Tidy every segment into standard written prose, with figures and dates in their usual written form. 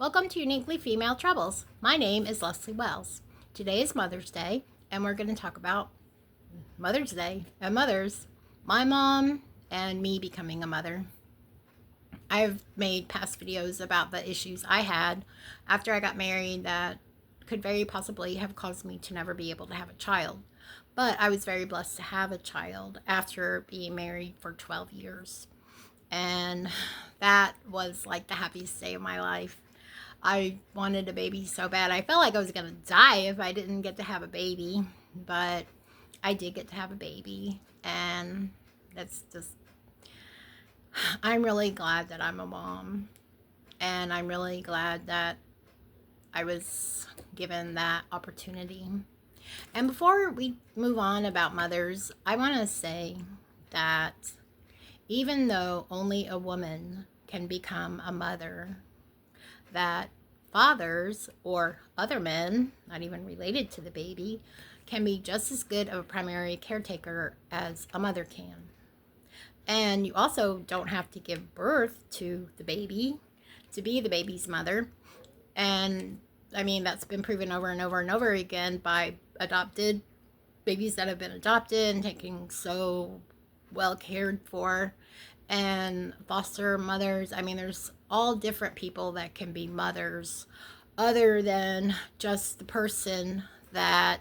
Welcome to Uniquely Female Troubles. My name is Leslie Wells. Today is Mother's Day, and we're going to talk about Mother's Day and mothers, my mom, and me becoming a mother. I've made past videos about the issues I had after I got married that could very possibly have caused me to never be able to have a child. But I was very blessed to have a child after being married for 12 years. And that was like the happiest day of my life. I wanted a baby so bad. I felt like I was going to die if I didn't get to have a baby. But I did get to have a baby. And that's just, I'm really glad that I'm a mom. And I'm really glad that I was given that opportunity. And before we move on about mothers, I want to say that even though only a woman can become a mother, that fathers or other men, not even related to the baby, can be just as good of a primary caretaker as a mother can. And you also don't have to give birth to the baby to be the baby's mother. And I mean, that's been proven over and over and over again by adopted babies that have been adopted and taken so well cared for, and foster mothers. I mean, there's all different people that can be mothers other than just the person that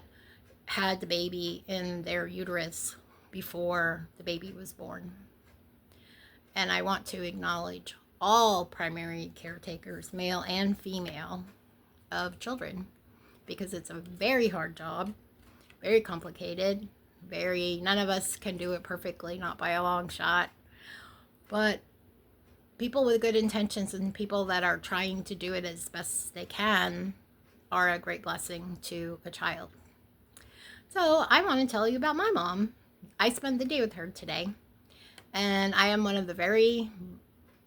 had the baby in their uterus before the baby was born. And I want to acknowledge all primary caretakers, male and female, of children, because it's a very hard job, very complicated, none of us can do it perfectly, not by a long shot. But people with good intentions and people that are trying to do it as best they can are a great blessing to a child. So I want to tell you about my mom. I spent the day with her today, and I am one of the very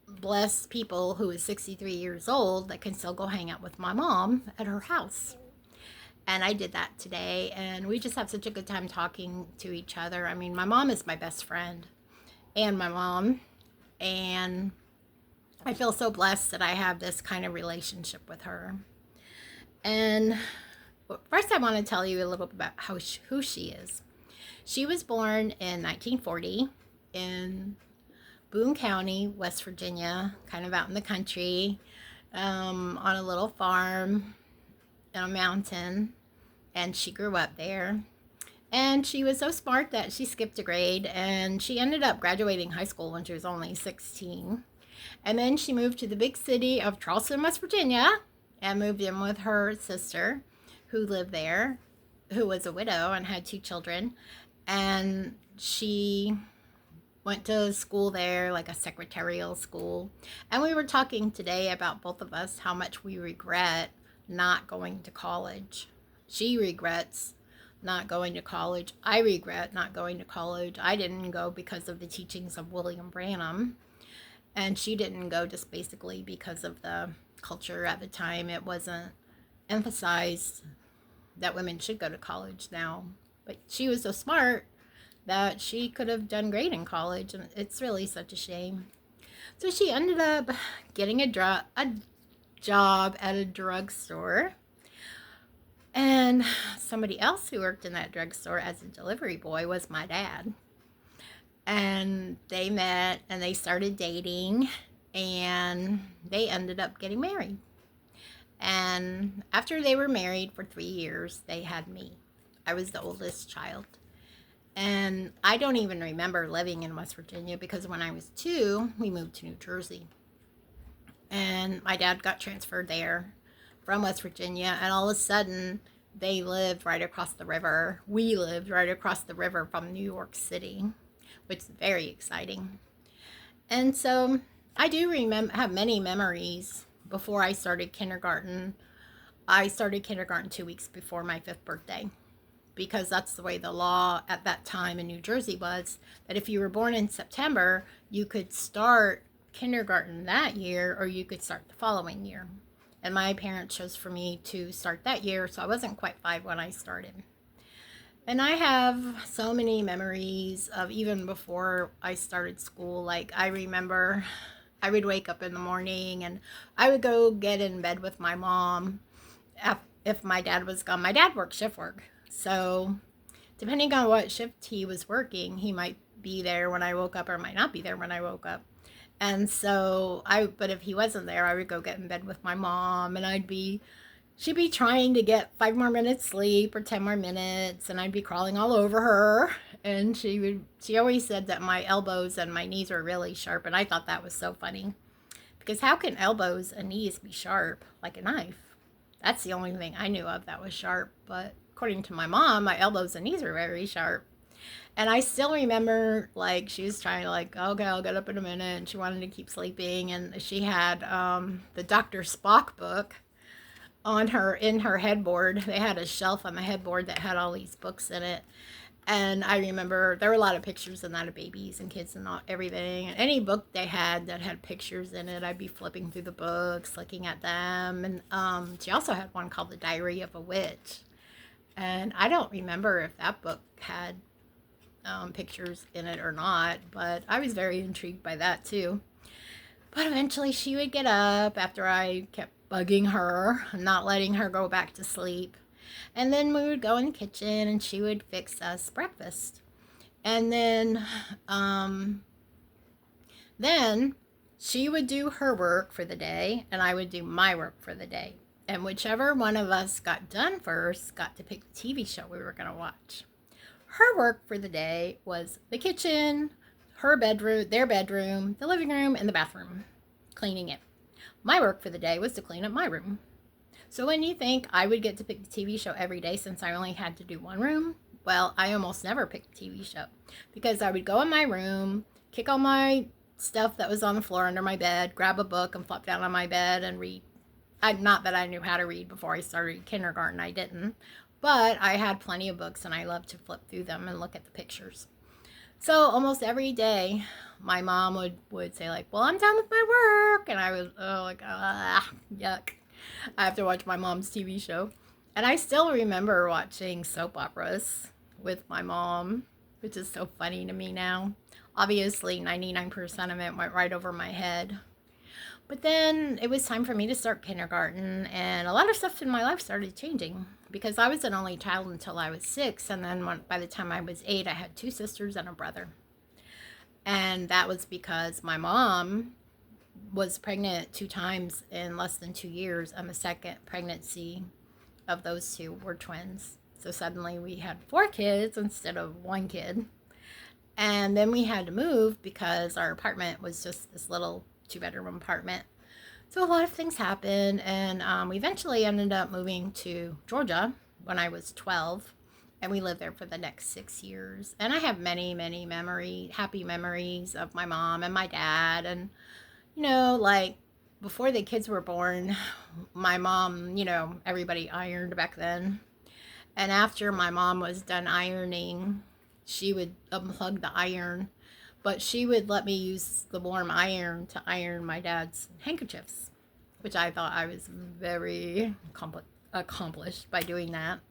blessed people who is 63 years old that can still go hang out with my mom at her house. And I did that today, and we just have such a good time talking to each other. I mean, my mom is my best friend and my mom, and I feel so blessed that I have this kind of relationship with her. And first, I want to tell you a little bit about who she is. She was born in 1940 in Boone County, West Virginia, kind of out in the country, on a little farm in a mountain, and she grew up there. And she was so smart that she skipped a grade, and she ended up graduating high school when she was only 16. And then she moved to the big city of Charleston, West Virginia, and moved in with her sister who lived there, who was a widow and had 2 children. And she went to school there, like a secretarial school. And we were talking today about both of us how much we regret not going to college. She regrets not going to college. I regret not going to college. I didn't go because of the teachings of William Branham, and she didn't go just basically because of the culture at the time. It wasn't emphasized that women should go to college now, but she was so smart that she could have done great in college, and it's really such a shame. So she ended up getting a job at a drugstore, and somebody else who worked in that drugstore as a delivery boy was my dad. And they met and they started dating, and they ended up getting married. And after they were married for 3 years, they had me. I was the oldest child. And I don't even remember living in West Virginia, because when I was 2, we moved to New Jersey. And my dad got transferred there from West Virginia, and all of a sudden they lived right across the river. We lived right across the river from New York City, which is very exciting. And so I do have many memories before I started kindergarten. I started kindergarten 2 weeks before my 5th birthday, because that's the way the law at that time in New Jersey was, that if you were born in September, you could start kindergarten that year, or you could start the following year. And my parents chose for me to start that year, so I wasn't quite 5 when I started. And I have so many memories of even before I started school. Like, I remember I would wake up in the morning and I would go get in bed with my mom if my dad was gone. My dad worked shift work. So depending on what shift he was working, he might be there when I woke up or might not be there when I woke up. And so but if he wasn't there, I would go get in bed with my mom and she'd be trying to get 5 more minutes sleep or 10 more minutes, and I'd be crawling all over her. And she always said that my elbows and my knees were really sharp, and I thought that was so funny. Because how can elbows and knees be sharp like a knife? That's the only thing I knew of that was sharp. But according to my mom, my elbows and knees were very sharp. And I still remember, like, she was trying to, like, okay, I'll get up in a minute. And she wanted to keep sleeping. And she had the Dr. Spock book in her headboard. They had a shelf on the headboard that had all these books in it. And I remember there were a lot of pictures in that of babies and kids and everything. And any book they had that had pictures in it, I'd be flipping through the books, looking at them. And she also had one called The Diary of a Witch. And I don't remember if that book had pictures in it or not, but I was very intrigued by that too. But eventually she would get up after I kept bugging her, not letting her go back to sleep. And then we would go in the kitchen and she would fix us breakfast. And then she would do her work for the day and I would do my work for the day. And whichever one of us got done first got to pick the TV show we were going to watch. Her work for the day was the kitchen, her bedroom, their bedroom, the living room, and the bathroom, cleaning it. My work for the day was to clean up my room. So when you think I would get to pick the TV show every day since I only had to do one room, well, I almost never picked the TV show because I would go in my room, kick all my stuff that was on the floor under my bed, grab a book and flop down on my bed and read. Not that I knew how to read before I started kindergarten, I didn't. But I had plenty of books and I loved to flip through them and look at the pictures. So almost every day, my mom would say like, well, I'm done with my work. And I was, yuck. I have to watch my mom's TV show. And I still remember watching soap operas with my mom, which is so funny to me now. Obviously, 99% of it went right over my head. But then it was time for me to start kindergarten, and a lot of stuff in my life started changing because I was an only child until I was 6, and then by the time I was 8, I had 2 sisters and a brother. And that was because my mom was pregnant 2 times in less than 2 years, and the second pregnancy of those 2 were twins. So suddenly we had 4 kids instead of 1 kid. And then we had to move because our apartment was just this little 2-bedroom apartment. So a lot of things happened, and we eventually ended up moving to Georgia when I was 12, and we lived there for the next 6 years. And I have many, many happy memories of my mom and my dad. And, like before the kids were born, my mom, everybody ironed back then. And after my mom was done ironing, she would unplug the iron, but she would let me use the warm iron to iron my dad's handkerchiefs, which I thought I was very accomplished by doing that.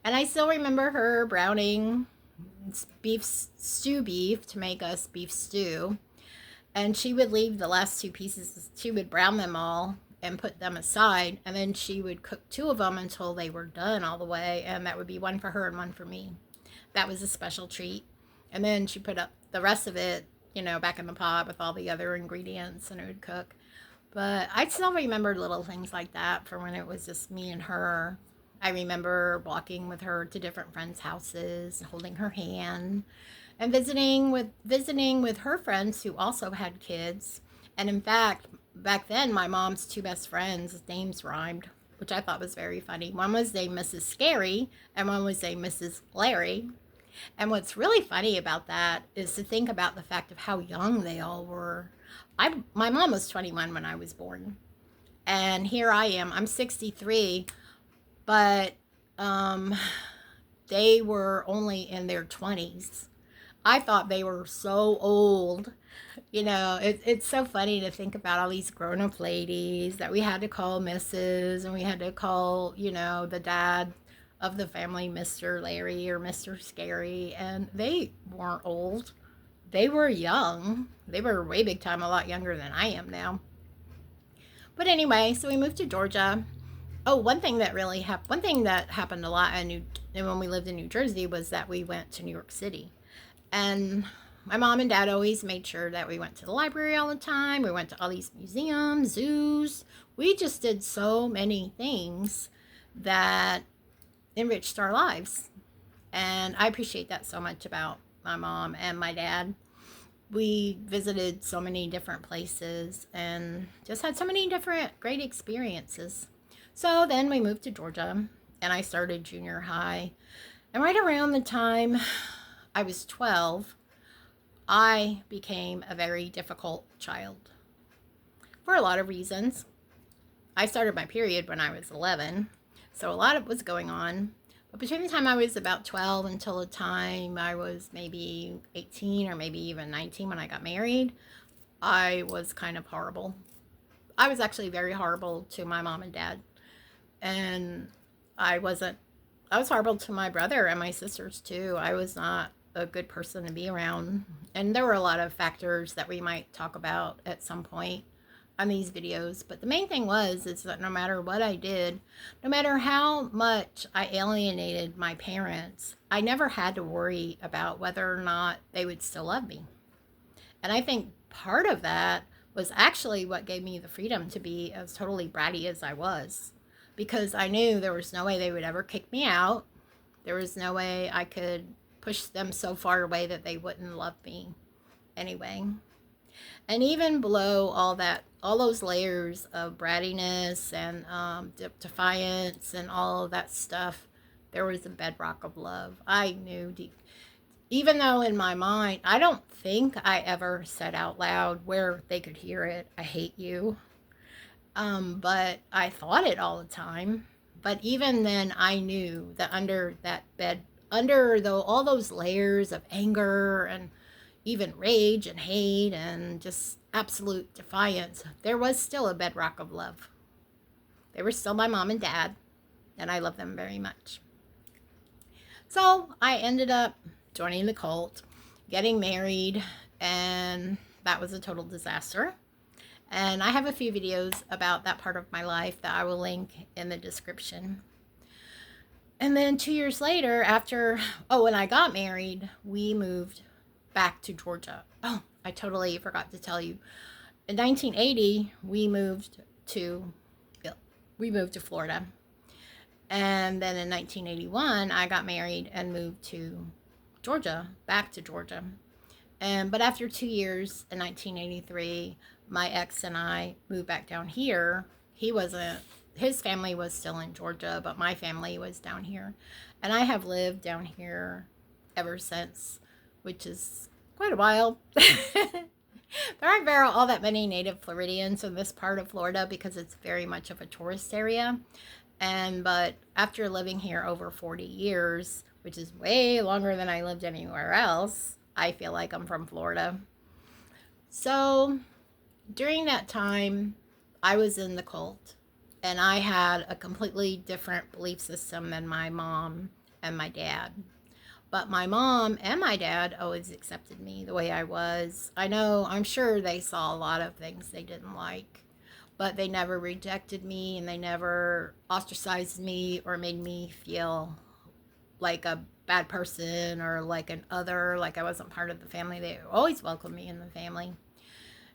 And I still remember her browning stew beef to make us beef stew. And she would leave the last 2 pieces, she would brown them all and put them aside. And then she would cook 2 of them until they were done all the way. And that would be one for her and one for me. That was a special treat. And then she put up the rest of it, back in the pot with all the other ingredients, and it would cook. But I still remember little things like that from when it was just me and her. I remember walking with her to different friends' houses, holding her hand, and visiting with her friends who also had kids. And in fact, back then, my mom's 2 best friends' names rhymed, which I thought was very funny. One was named Mrs. Scary, and one was named Mrs. Larry. And what's really funny about that is to think about the fact of how young they all were. My mom was 21 when I was born. And here I am. I'm 63. But they were only in their 20s. I thought they were so old. It's so funny to think about all these grown-up ladies that we had to call Mrs. and we had to call, the dad of the family Mr. Larry or Mr. Scary, and they weren't old. they were young. They were way big time, a lot younger than I am now. But anyway, so we moved to Georgia. Oh, one thing that happened a lot when we lived in New Jersey was that we went to New York City. And my mom and dad always made sure that we went to the library all the time. We went to all these museums, zoos. We just did so many things that enriched our lives. And I appreciate that so much about my mom and my dad. We visited so many different places and just had so many different great experiences. So then we moved to Georgia and I started junior high. And right around the time I was 12, I became a very difficult child for a lot of reasons. I started my period when I was 11, so a lot was going on. But between the time I was about 12 until the time I was maybe 18 or maybe even 19 when I got married, I was kind of horrible. I was actually very horrible to my mom and dad. And I wasn't, I was horrible to my brother and my sisters too. I was not a good person to be around. And there were a lot of factors that we might talk about at some point on these videos, but the main thing is that no matter what I did, no matter how much I alienated my parents, I never had to worry about whether or not they would still love me. And I think part of that was actually what gave me the freedom to be as totally bratty as I was, because I knew there was no way they would ever kick me out. There was no way I could push them so far away that they wouldn't love me anyway. And even below all those layers of brattiness and defiance and all of that stuff, there was a bedrock of love. I knew deep, even though in my mind, I don't think I ever said out loud where they could hear it, I hate you. But I thought it all the time. But even then, I knew that under that bed, all those layers of anger and even rage and hate and just absolute defiance, there was still a bedrock of love. They were still my mom and dad, and I love them very much. So I ended up joining the cult, getting married, and that was a total disaster. And I have a few videos about that part of my life that I will link in the description. And then 2 years later, when I got married, we moved back to Georgia. Oh, I totally forgot to tell you. In 1980, we moved to Florida. And then in 1981, I got married and moved to Georgia, back to Georgia. But after 2 years in 1983, my ex and I moved back down here. His family was still in Georgia, but my family was down here. And I have lived down here ever since, which is quite a while. There aren't all that many native Floridians in this part of Florida because it's very much of a tourist area. But after living here over 40 years, which is way longer than I lived anywhere else, I feel like I'm from Florida. So during that time, I was in the cult, and I had a completely different belief system than my mom and my dad. But my mom and my dad always accepted me the way I was. I'm sure they saw a lot of things they didn't like, but they never rejected me, and they never ostracized me or made me feel like a bad person or like an other, like I wasn't part of the family. They always welcomed me in the family.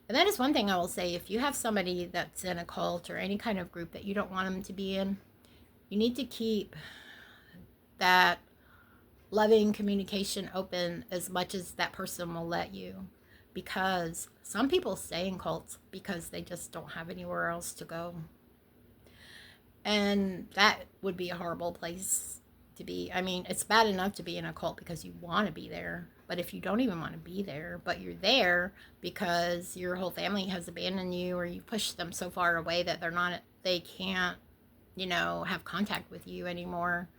And that is one thing I will say. If you have somebody that's in a cult or any kind of group that you don't want them to be in, you need to keep that loving communication open as much as that person will let you. Because some people stay in cults because they just don't have anywhere else to go. And that would be a horrible place to be. I mean, it's bad enough to be in a cult because you want to be there. But if you don't even want to be there, but you're there because your whole family has abandoned you, or you pushed them so far away that they can't, have contact with you anymore.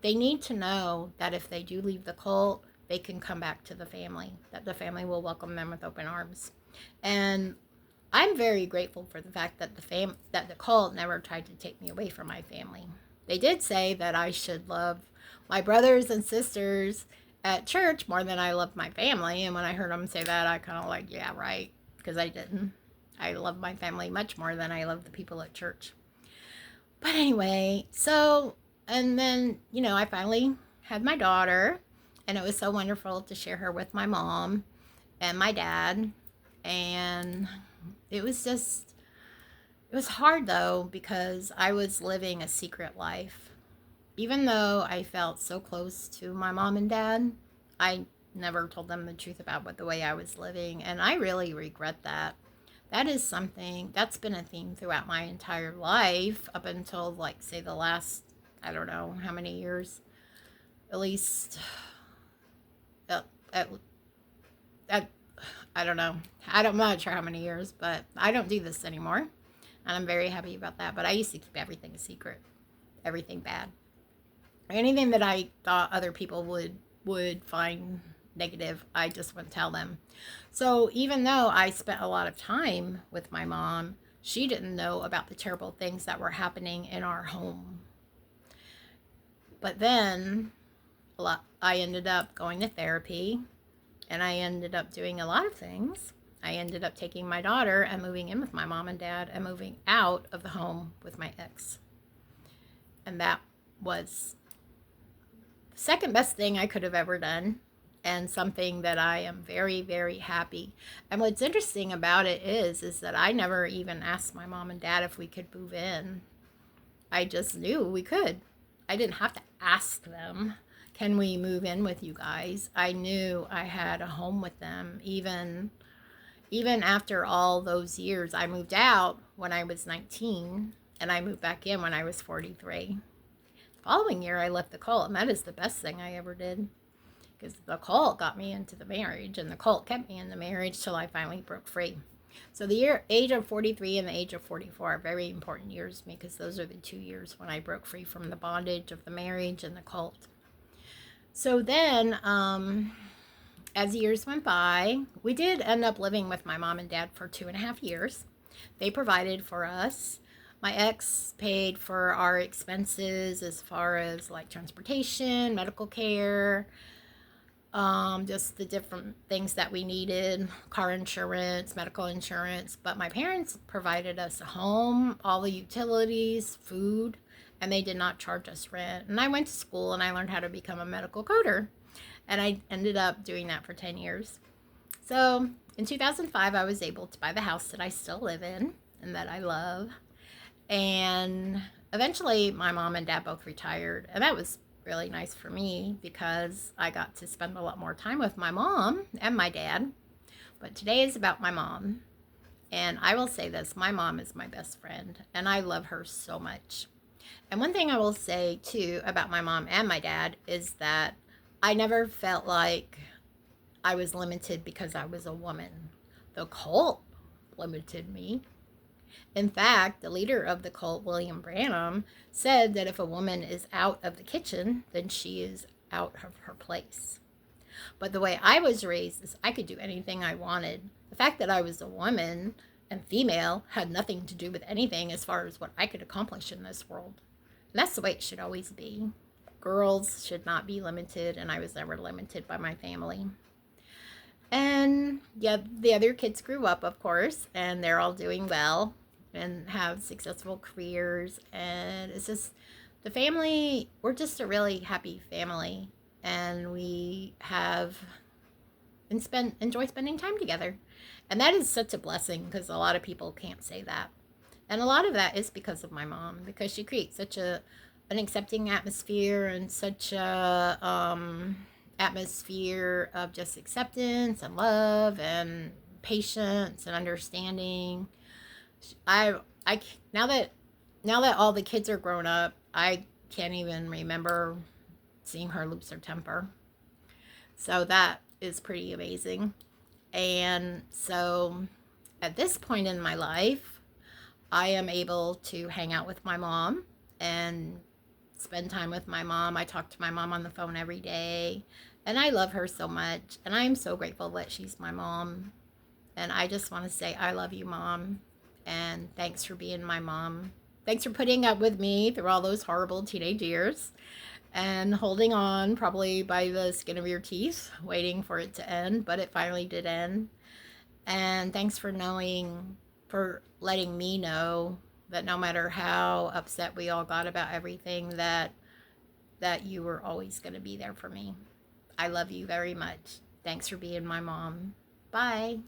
They need to know that if they do leave the cult, they can come back to the family, that the family will welcome them with open arms. And I'm very grateful for the fact that the cult never tried to take me away from my family. They did say that I should love my brothers and sisters at church more than I loved my family. And when I heard them say that, I kind of like, yeah, right, because I didn't. I love my family much more than I love the people at church. But anyway, so, and then, I finally had my daughter, and it was so wonderful to share her with my mom and my dad. And it was just, it was hard though, because I was living a secret life. Even though I felt so close to my mom and dad, I never told them the truth about the way I was living. And I really regret that. That is something that's been a theme throughout my entire life up until, like, say, the last, I don't know how many years, at least, at, at, at I don't know. I'm not sure how many years, but I don't do this anymore. And I'm very happy about that. But I used to keep everything a secret, everything bad. Anything that I thought other people would find negative, I just wouldn't tell them. So even though I spent a lot of time with my mom, she didn't know about the terrible things that were happening in our home. But then I ended up going to therapy, and I ended up doing a lot of things. I ended up taking my daughter and moving in with my mom and dad and moving out of the home with my ex. And that was the second best thing I could have ever done, and something that I am very, very happy. And what's interesting about it is that I never even asked my mom and dad if we could move in. I just knew we could. I didn't have to ask them, can we move in with you guys? I knew I had a home with them. Even after all those years, I moved out when I was 19, and I moved back in when I was 43. The following year, I left the cult, and that is the best thing I ever did, because the cult got me into the marriage, and the cult kept me in the marriage till I finally broke free. So the age of 43 and the age of 44 are very important years to me, because those are the 2 years when I broke free from the bondage of the marriage and the cult. So then, as years went by, we did end up living with my mom and dad for 2.5 years. They provided for us. My ex paid for our expenses as far as like transportation, medical care, just the different things that we needed, car insurance, medical insurance. But my parents provided us a home, all the utilities, food, and they did not charge us rent. And I went to school and I learned how to become a medical coder. And I ended up doing that for 10 years. So in 2005, I was able to buy the house that I still live in and that I love. And eventually, my mom and dad both retired. And that was really nice for me, because I got to spend a lot more time with my mom and my dad. But today is about my mom. And I will say this, my mom is my best friend, and I love her so much. And one thing I will say, too, about my mom and my dad is that I never felt like I was limited because I was a woman. The cult limited me. In fact, the leader of the cult, William Branham, said that if a woman is out of the kitchen, then she is out of her place. But the way I was raised is I could do anything I wanted. The fact that I was a woman and female had nothing to do with anything as far as what I could accomplish in this world. And that's the way it should always be. Girls should not be limited, and I was never limited by my family. And yeah, the other kids grew up, of course, and they're all doing well and have successful careers. And it's just, the family, we're just a really happy family, and we have and enjoy spending time together. And that is such a blessing, because a lot of people can't say that. And a lot of that is because of my mom, because she creates such an accepting atmosphere, and such a atmosphere of just acceptance and love and patience and understanding. I now that all the kids are grown up, I can't even remember seeing her lose her temper. So that is pretty amazing. And so at this point in my life, I am able to hang out with my mom and spend time with my mom. I talk to my mom on the phone every day, and I love her so much, and I'm so grateful that she's my mom. And I just want to say, I love you, Mom, and thanks for being my mom. Thanks for putting up with me through all those horrible teenage years. and holding on probably by the skin of your teeth, waiting for it to end, but it finally did end. And thanks for letting me know that no matter how upset we all got about everything, that you were always going to be there for me. I love you very much. Thanks for being my mom. Bye.